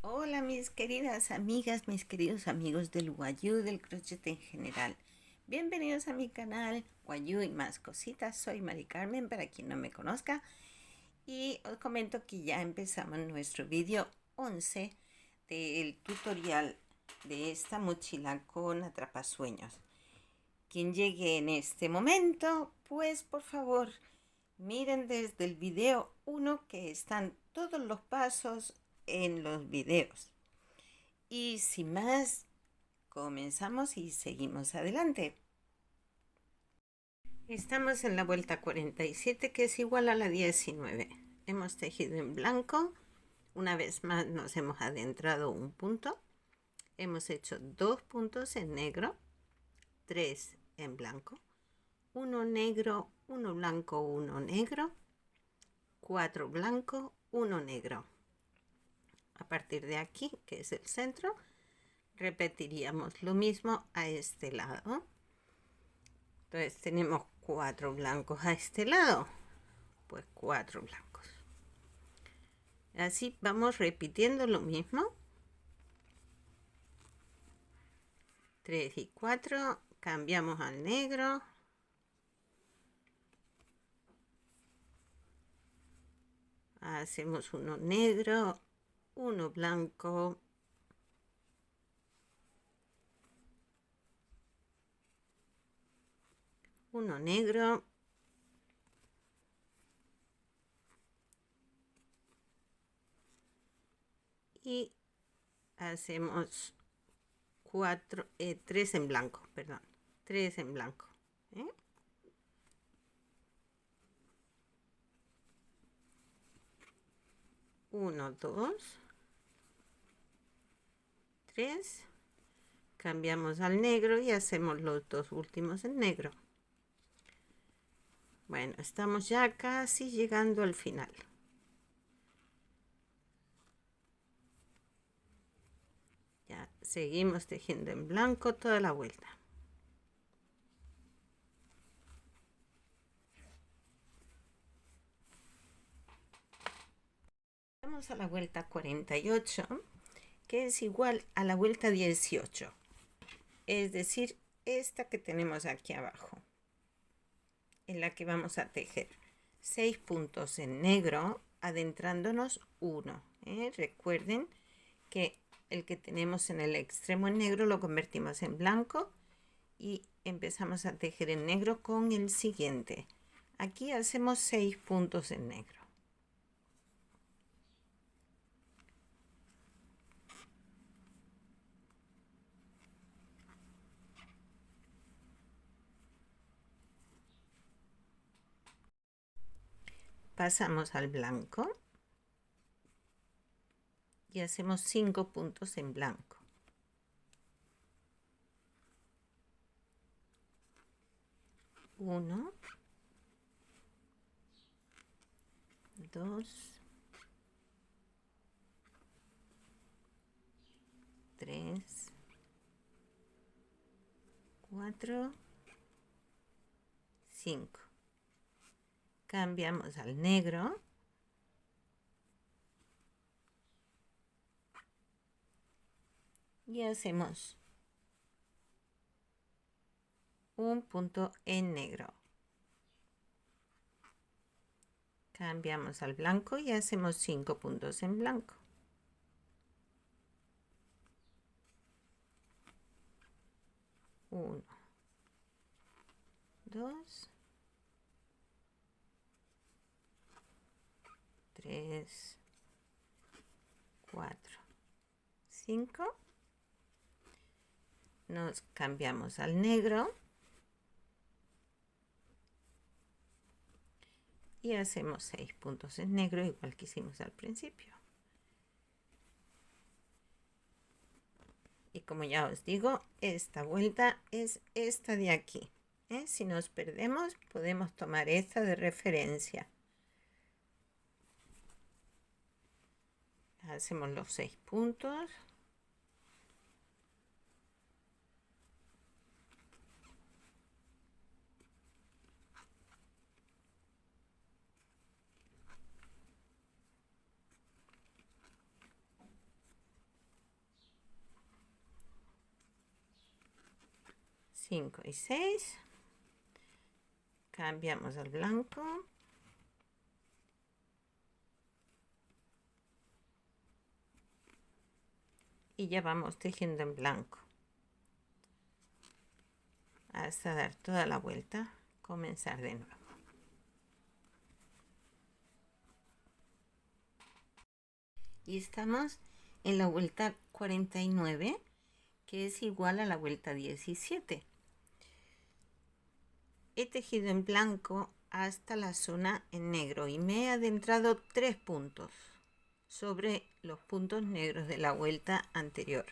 Hola mis queridas amigas, mis queridos amigos del Wayuu, del crochet en general. Bienvenidos a mi canal Wayuu y más cositas. Soy Mari Carmen para quien no me conozca y os comento que ya empezamos nuestro vídeo 11 del tutorial de esta mochila con atrapasueños. Quien llegue en este momento, pues por favor miren desde el video 1 que están todos los pasos en los videos. Y sin más, comenzamos y seguimos adelante. Estamos en la vuelta 47, que es igual a la 19. Hemos tejido en blanco. Una vez más nos hemos adentrado un punto. Hemos hecho 2 puntos en negro, 3 en blanco, 1 negro, 1 blanco, 1 negro, 4 blanco, 1 negro. A partir de aquí, que es el centro, repetiríamos lo mismo a este lado. Entonces tenemos 4 blancos a este lado, pues 4 blancos. Así vamos repitiendo lo mismo. 3 y 4, cambiamos al negro. Hacemos uno negro, uno blanco, uno negro, y hacemos 3 en blanco, perdón, 3 en blanco. 1, 2, 3, cambiamos al negro y hacemos los dos últimos en negro. Bueno, estamos ya casi llegando al final. Ya seguimos tejiendo en blanco toda la vuelta. Vamos a la vuelta 48, que es igual a la vuelta 18. Es decir, esta que tenemos aquí abajo, en la que vamos a tejer 6 puntos en negro, adentrándonos 1. Recuerden que el que tenemos en el extremo en negro lo convertimos en blanco y empezamos a tejer en negro con el siguiente. Aquí hacemos 6 puntos en negro. Pasamos al blanco y hacemos 5 puntos en blanco. 1, 2, 3, 4, 5. Cambiamos al negro y hacemos un punto en negro. Cambiamos al blanco y hacemos 5 puntos en blanco. 1, 2, 3, 4, 5. Nos cambiamos al negro y hacemos 6 puntos en negro, igual que hicimos al principio. Y como ya os digo, esta vuelta es esta de aquí. Si nos perdemos, podemos tomar esta de referencia. Hacemos los 6 puntos. 5 y 6. Cambiamos al blanco. Y ya vamos tejiendo en blanco hasta dar toda la vuelta, comenzar de nuevo. Y estamos en la vuelta 49, que es igual a la vuelta 17. He tejido en blanco hasta la zona en negro y me he adentrado 3 puntos sobre los puntos negros de la vuelta anterior.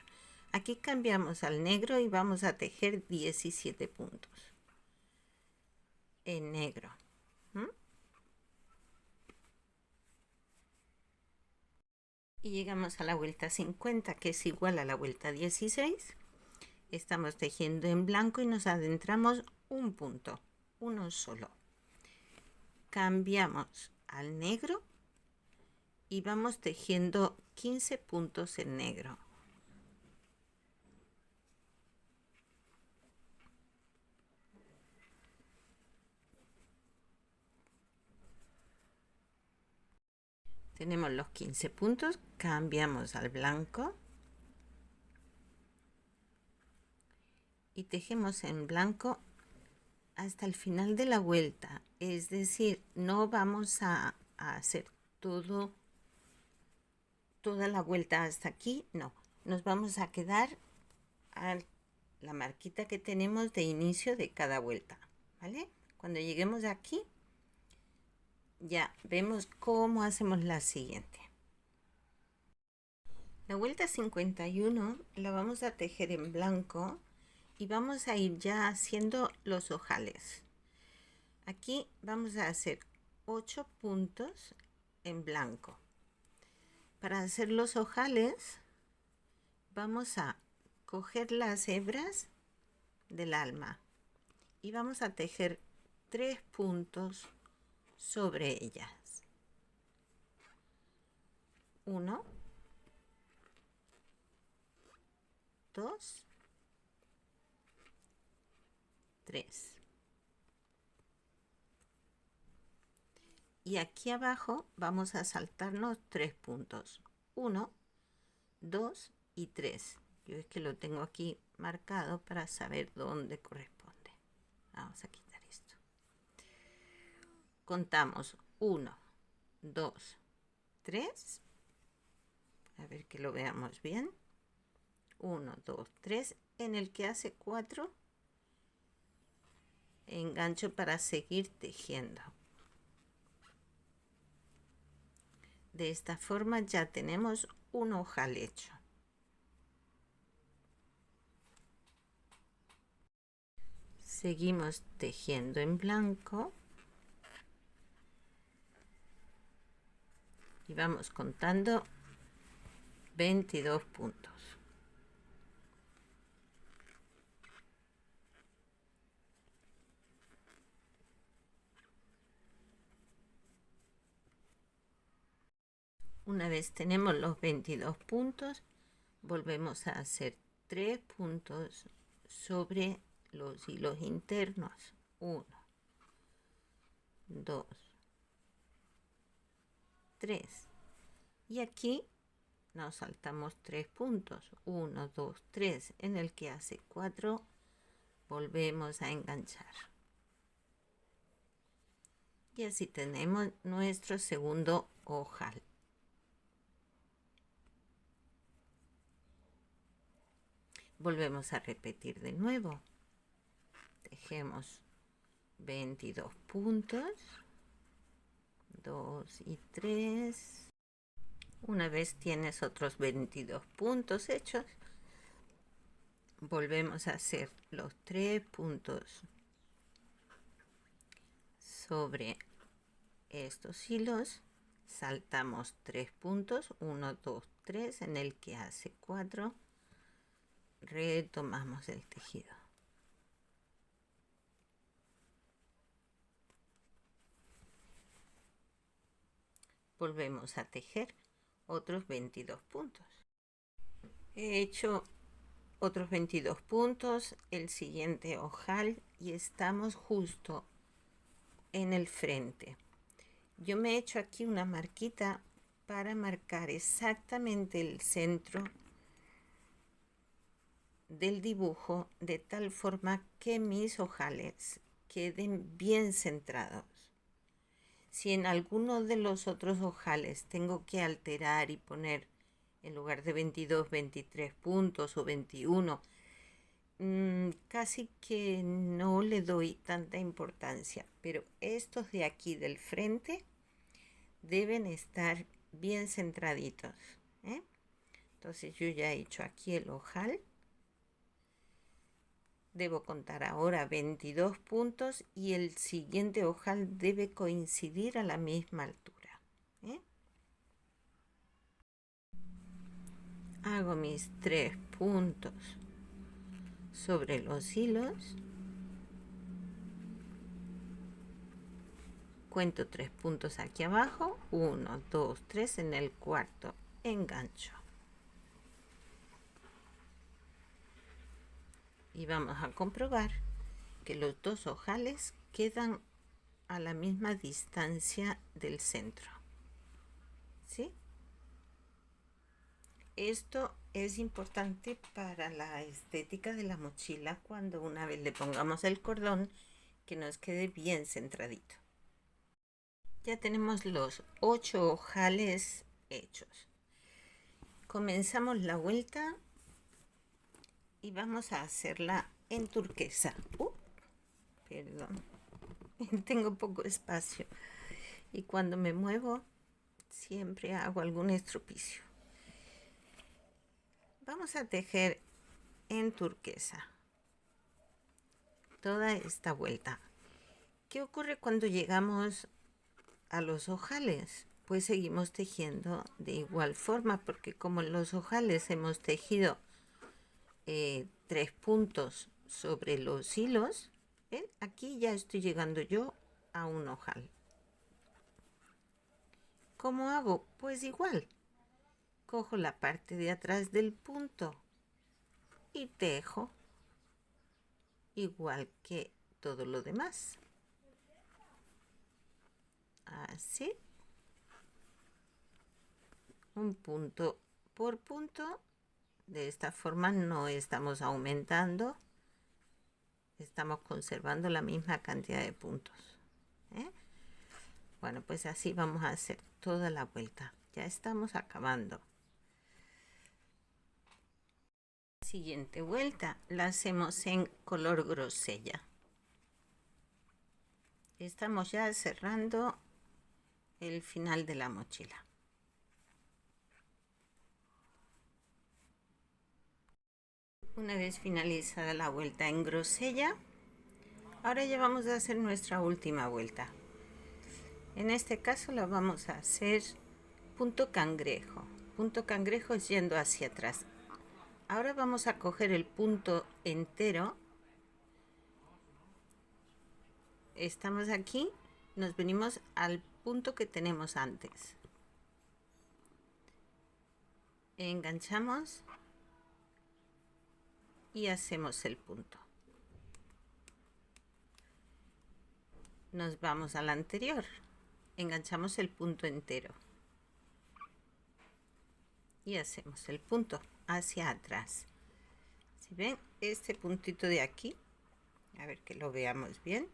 Aquí cambiamos al negro y vamos a tejer 17 puntos en negro. Y llegamos a la vuelta 50, que es igual a la vuelta 16. Estamos tejiendo en blanco y nos adentramos un punto, uno solo. Cambiamos al negro y vamos tejiendo 15 puntos en negro. Tenemos los 15 puntos, cambiamos al blanco y tejemos en blanco hasta el final de la vuelta. Es decir, no vamos a hacer toda la vuelta hasta aquí, no. Nos vamos a quedar a la marquita que tenemos de inicio de cada vuelta, ¿vale? Cuando lleguemos aquí, ya vemos cómo hacemos la siguiente. La vuelta 51 la vamos a tejer en blanco y vamos a ir ya haciendo los ojales. Aquí vamos a hacer 8 puntos en blanco. Para hacer los ojales vamos a coger las hebras del alma y vamos a tejer 3 puntos sobre ellas. 1, 2, 3. Y aquí abajo vamos a saltarnos 3 puntos. 1, 2 y 3. Yo es que lo tengo aquí marcado para saber dónde corresponde. Vamos a quitar esto. Contamos 1, 2, 3. A ver que lo veamos bien. 1, 2, 3. En el que hace 4 engancho para seguir tejiendo. De esta forma ya tenemos un ojal hecho. Seguimos tejiendo en blanco y vamos contando 22 puntos. Una vez tenemos los 22 puntos, volvemos a hacer 3 puntos sobre los hilos internos. 1, 2, 3. Y aquí nos saltamos 3 puntos. 1, 2, 3. En el que hace 4, volvemos a enganchar. Y así tenemos nuestro segundo ojal. Volvemos a repetir de nuevo. Tejemos 22 puntos, 2 y 3. Una vez tienes otros 22 puntos hechos, volvemos a hacer los 3 puntos sobre estos hilos, saltamos 3 puntos, 1, 2, 3, en el que hace 4, retomamos el tejido. Volvemos a tejer otros 22 puntos. He hecho otros 22 puntos, el siguiente ojal y estamos justo en el frente. Yo me he hecho aquí una marquita para marcar exactamente el centro del dibujo de tal forma que mis ojales queden bien centrados. Si en alguno de los otros ojales tengo que alterar y poner en lugar de 22, 23 puntos o 21, casi que no le doy tanta importancia, pero estos de aquí del frente deben estar bien centraditos, ¿eh? Entonces yo ya he hecho aquí el ojal. Debo contar ahora 22 puntos y el siguiente ojal debe coincidir a la misma altura, ¿eh? Hago mis 3 puntos sobre los hilos. Cuento 3 puntos aquí abajo. 1, 2, 3. En el cuarto engancho. Y vamos a comprobar que los dos ojales quedan a la misma distancia del centro, ¿sí? Esto es importante para la estética de la mochila cuando una vez le pongamos el cordón, que nos quede bien centradito. Ya tenemos los 8 ojales hechos. Comenzamos la vuelta y vamos a hacerla en turquesa. Perdón, tengo poco espacio y cuando me muevo siempre hago algún estropicio. Vamos a tejer en turquesa toda esta vuelta. ¿Qué ocurre cuando llegamos a los ojales? Pues seguimos tejiendo de igual forma, porque como en los ojales hemos tejido 3 puntos sobre los hilos, ¿ven? Aquí ya estoy llegando yo a un ojal. ¿Cómo hago? Pues igual. Cojo la parte de atrás del punto y tejo igual que todo lo demás. Así. Un punto por punto. De esta forma no estamos aumentando, estamos conservando la misma cantidad de puntos, ¿eh? Bueno, pues así vamos a hacer toda la vuelta. Ya estamos acabando. Siguiente vuelta la hacemos en color grosella. Estamos ya cerrando el final de la mochila. Una vez finalizada la vuelta en grosella, ahora ya vamos a hacer nuestra última vuelta. En este caso la vamos a hacer punto cangrejo. Punto cangrejo es yendo hacia atrás. Ahora vamos a coger el punto entero. Estamos aquí, nos venimos al punto que tenemos antes. Enganchamos y hacemos el punto. Nos vamos al anterior. Enganchamos el punto entero. Y hacemos el punto hacia atrás. Si ven este puntito de aquí, a ver que lo veamos bien,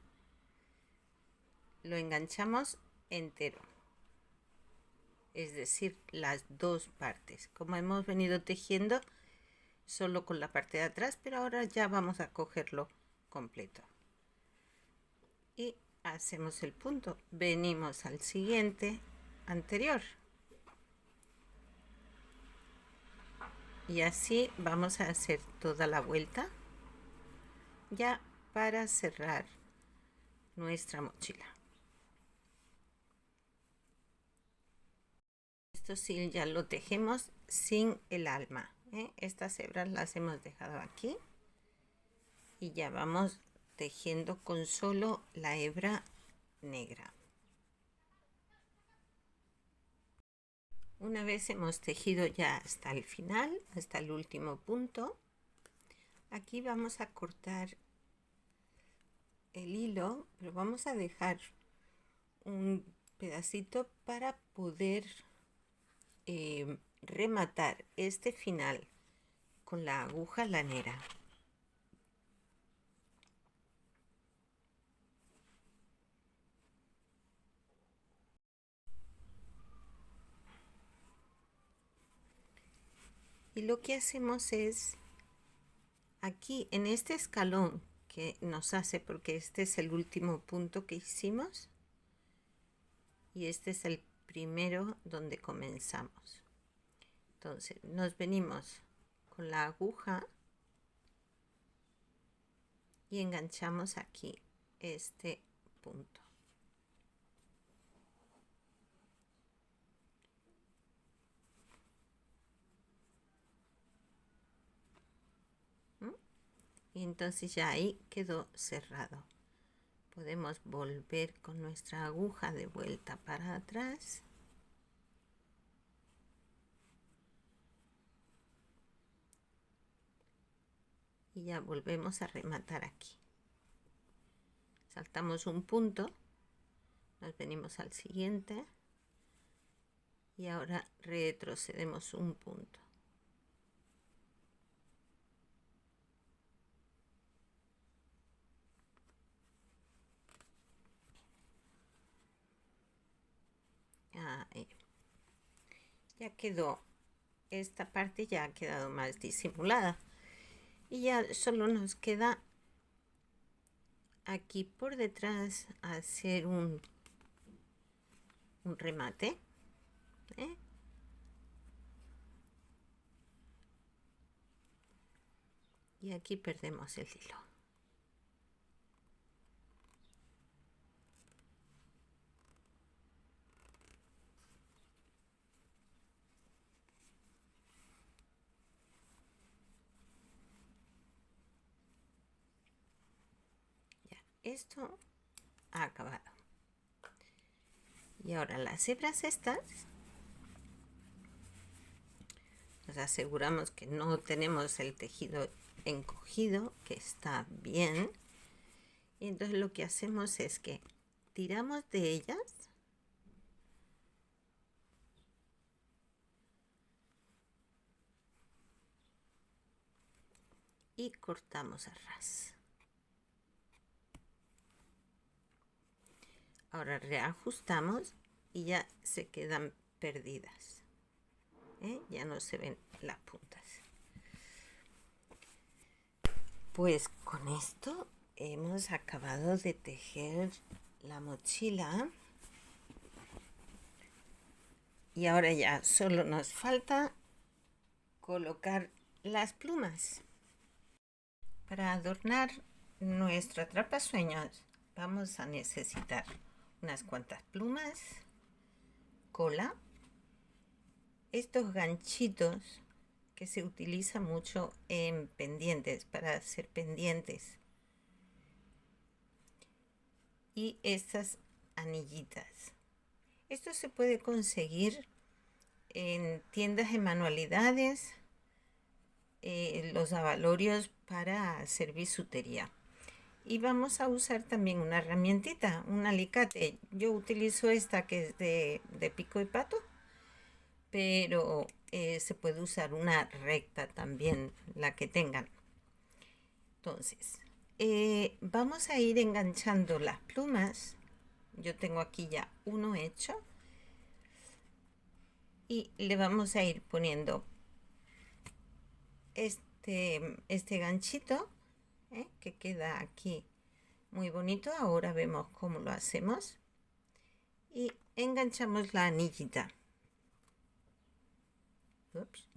lo enganchamos entero, es decir, las dos partes, como hemos venido tejiendo solo con la parte de atrás, pero ahora ya vamos a cogerlo completo y hacemos el punto. Venimos al siguiente anterior y así vamos a hacer toda la vuelta ya para cerrar nuestra mochila. Esto sí ya lo tejemos sin el alma, ¿eh? Estas hebras las hemos dejado aquí y ya vamos tejiendo con solo la hebra negra. Una vez hemos tejido ya hasta el final, hasta el último punto, Aquí vamos a cortar el hilo, pero vamos a dejar un pedacito para poder rematar este final con la aguja lanera. Y lo que hacemos es aquí en este escalón que nos hace, porque este es el último punto que hicimos y este es el primero donde comenzamos. Entonces nos venimos con la aguja y enganchamos aquí este punto. Y entonces ya ahí quedó cerrado. Podemos volver con nuestra aguja de vuelta para atrás. Y ya volvemos a rematar aquí. Saltamos un punto, nos venimos al siguiente y ahora retrocedemos un punto. Ahí. Ya quedó, esta parte ya ha quedado más disimulada y ya solo nos queda aquí por detrás hacer un remate, ¿eh? Y aquí perdemos el hilo. Ya, esto ha acabado. Y ahora las hebras estas, nos aseguramos que no tenemos el tejido encogido, que está bien. Y entonces lo que hacemos es que tiramos de ellas y cortamos a ras. Ahora reajustamos y ya se quedan perdidas, ya no se ven las puntas. Pues con esto hemos acabado de tejer la mochila y ahora ya solo nos falta colocar las plumas. Para adornar nuestro atrapasueños vamos a necesitar unas cuantas plumas, cola, estos ganchitos que se utiliza mucho en pendientes, para hacer pendientes, y estas anillitas. Esto se puede conseguir en tiendas de manualidades, los abalorios para hacer bisutería. Y vamos a usar también una herramientita, un alicate. Yo utilizo esta que es de pico y pato, pero se puede usar una recta también, la que tengan. Entonces, vamos a ir enganchando las plumas. Yo tengo aquí ya uno hecho. Y le vamos a ir poniendo este ganchito, que queda aquí muy bonito. Ahora vemos cómo lo hacemos. Y enganchamos la anillita. Ups.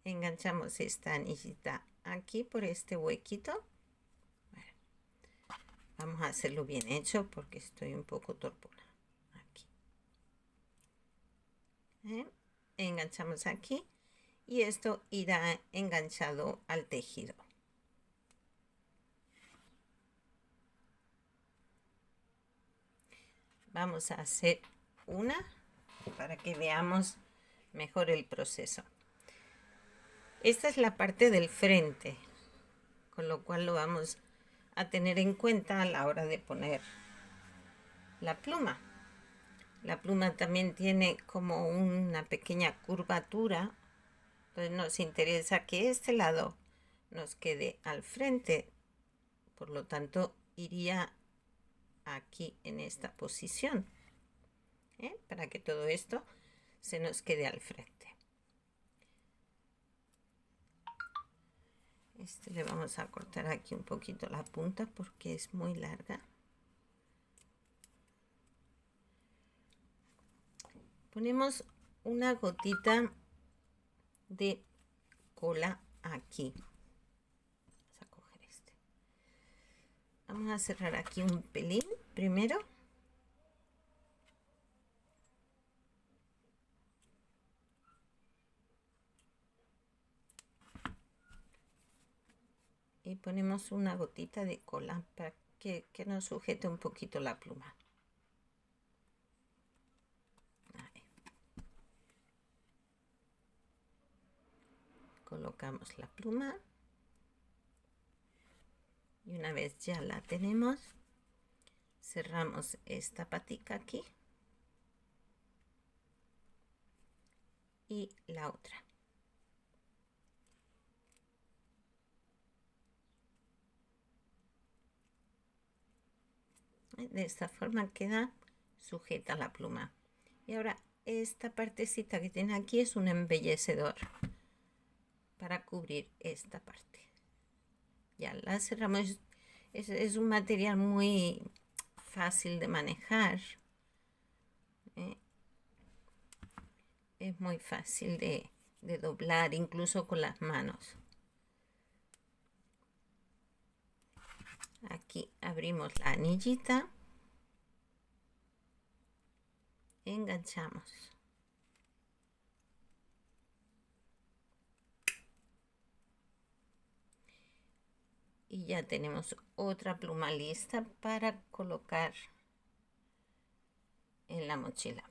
Enganchamos esta anillita aquí por este huequito. Bueno, vamos a hacerlo bien hecho porque estoy un poco torpona. Aquí. Enganchamos aquí y esto irá enganchado al tejido. Vamos a hacer una para que veamos mejor el proceso. Esta es la parte del frente, con lo cual lo vamos a tener en cuenta a la hora de poner la pluma. La pluma también tiene como una pequeña curvatura, entonces nos interesa que este lado nos quede al frente, por lo tanto iría aquí en esta posición, para que todo esto se nos quede al frente. Le vamos a cortar aquí un poquito la punta porque es muy larga. Ponemos una gotita de cola aquí. Vamos a coger este. Vamos a cerrar aquí un pelín primero. Y ponemos una gotita de cola para que nos sujete un poquito la pluma. Ahí. Colocamos la pluma. Y una vez ya la tenemos, cerramos esta patica aquí. Y la otra. De esta forma queda sujeta la pluma. Y ahora esta partecita que tiene aquí es un embellecedor para cubrir esta parte. Ya la cerramos. Es un material muy fácil de manejar. Es muy fácil de doblar, incluso con las manos. Aquí abrimos la anillita, enganchamos. Y ya tenemos otra pluma lista para colocar en la mochila.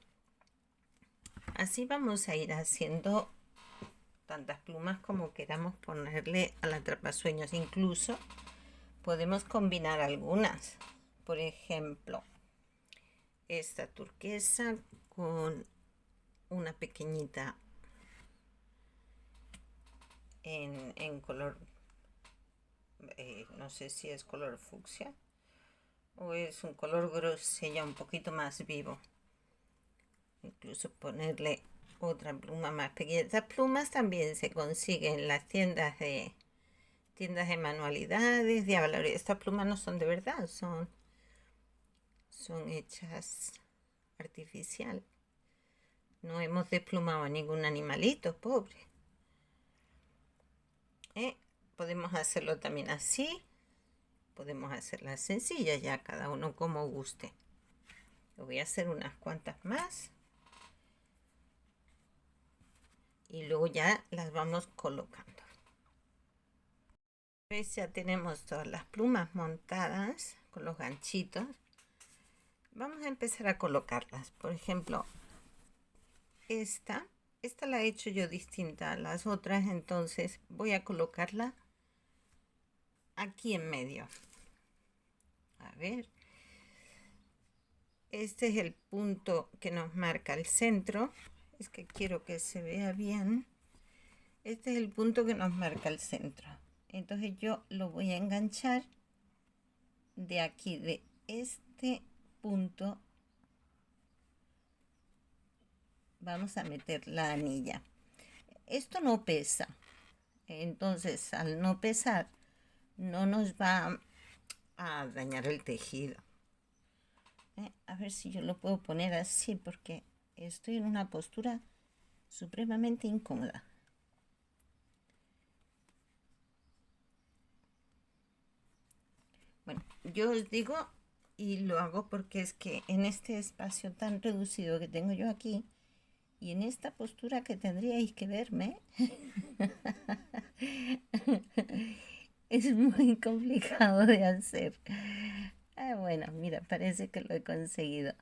Así vamos a ir haciendo tantas plumas como queramos ponerle al atrapasueños. Incluso podemos combinar algunas. Por ejemplo, esta turquesa con una pequeñita en color, no sé si es color fucsia o es un color grosella un poquito más vivo. Incluso ponerle otra pluma más pequeña. Estas plumas también se consiguen en las tiendas de manualidades, de valor. Estas plumas no son de verdad, son hechas artificial. No hemos desplumado a ningún animalito, pobre. Podemos hacerlo también así. Podemos hacerlas sencillas, ya cada uno como guste. Yo voy a hacer unas cuantas más. Y luego ya las vamos colocando. ¿Ves? Ya tenemos todas las plumas montadas con los ganchitos. Vamos a empezar a colocarlas. Por ejemplo, esta la he hecho yo distinta a las otras, entonces voy a colocarla aquí en medio. A ver, este es el punto que nos marca el centro. Es que quiero que se vea bien. Este es el punto que nos marca el centro. Entonces yo lo voy a enganchar de aquí, de este punto. Vamos a meter la anilla. Esto no pesa, entonces al no pesar no nos va a dañar el tejido. A ver si yo lo puedo poner así porque estoy en una postura supremamente incómoda. Bueno, yo os digo, y lo hago porque es que en este espacio tan reducido que tengo yo aquí y en esta postura que tendríais que verme, es muy complicado de hacer. Bueno, mira, parece que lo he conseguido.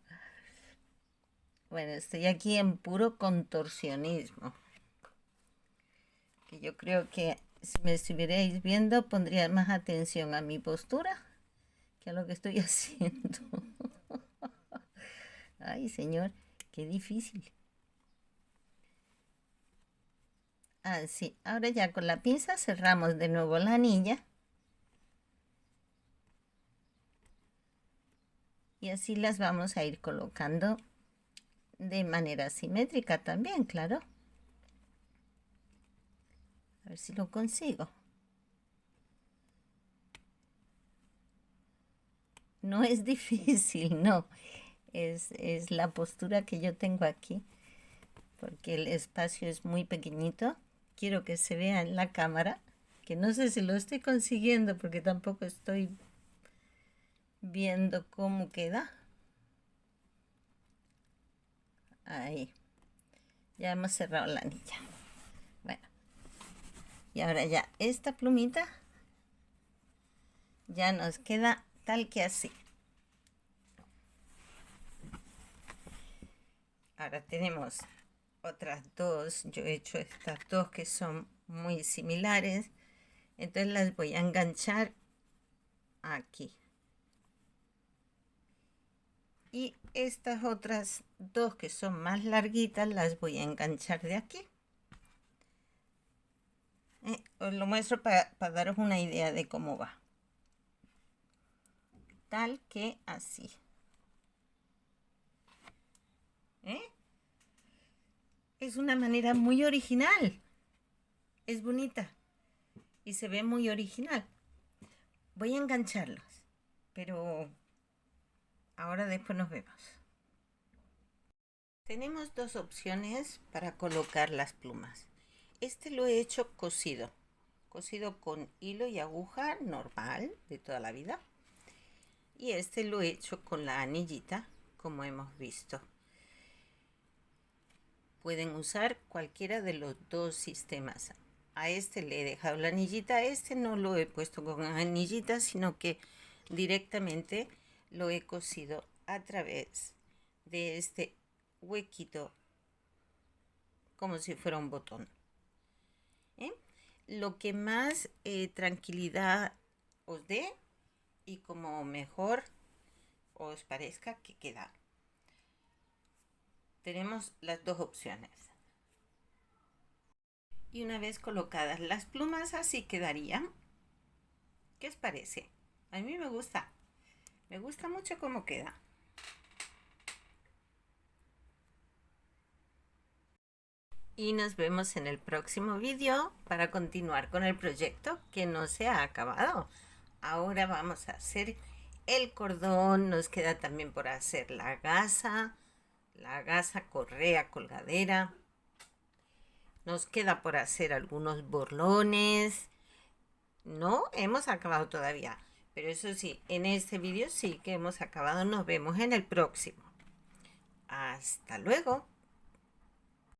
Bueno, estoy aquí en puro contorsionismo. Que yo creo que si me estuvierais viendo pondría más atención a mi postura que a lo que estoy haciendo. Ay, señor, qué difícil. Así, ahora ya con la pinza cerramos de nuevo la anilla. Y así las vamos a ir colocando de manera simétrica también, claro. A ver si lo consigo. No es difícil, no. Es la postura que yo tengo aquí, porque el espacio es muy pequeñito. Quiero que se vea en la cámara, que no sé si lo estoy consiguiendo porque tampoco estoy viendo cómo queda. Ahí. Ya hemos cerrado la anilla. Bueno. Y ahora ya esta plumita ya nos queda tal que así. Ahora tenemos otras dos. Yo he hecho estas dos que son muy similares. Entonces las voy a enganchar aquí. Y estas otras dos que son más larguitas las voy a enganchar de aquí. Os lo muestro para daros una idea de cómo va. Tal que así. Es una manera muy original. Es bonita. Y se ve muy original. Voy a engancharlos. Pero ahora después nos vemos. Tenemos dos opciones para colocar las plumas. Este lo he hecho cosido. Cosido con hilo y aguja normal de toda la vida. Y este lo he hecho con la anillita, como hemos visto. Pueden usar cualquiera de los dos sistemas. A este le he dejado la anillita, a este no lo he puesto con anillita, sino que directamente lo he cosido a través de este huequito, como si fuera un botón. Lo que más tranquilidad os dé y como mejor os parezca que queda. Tenemos las dos opciones. Y una vez colocadas las plumas, así quedarían. ¿Qué os parece? A mí me gusta. Me gusta mucho cómo queda. Y nos vemos en el próximo vídeo para continuar con el proyecto que no se ha acabado. Ahora vamos a hacer el cordón. Nos queda también por hacer la gasa, correa, colgadera. Nos queda por hacer algunos borlones. No hemos acabado todavía, pero eso sí, en este vídeo sí que hemos acabado. Nos vemos en el próximo. Hasta luego.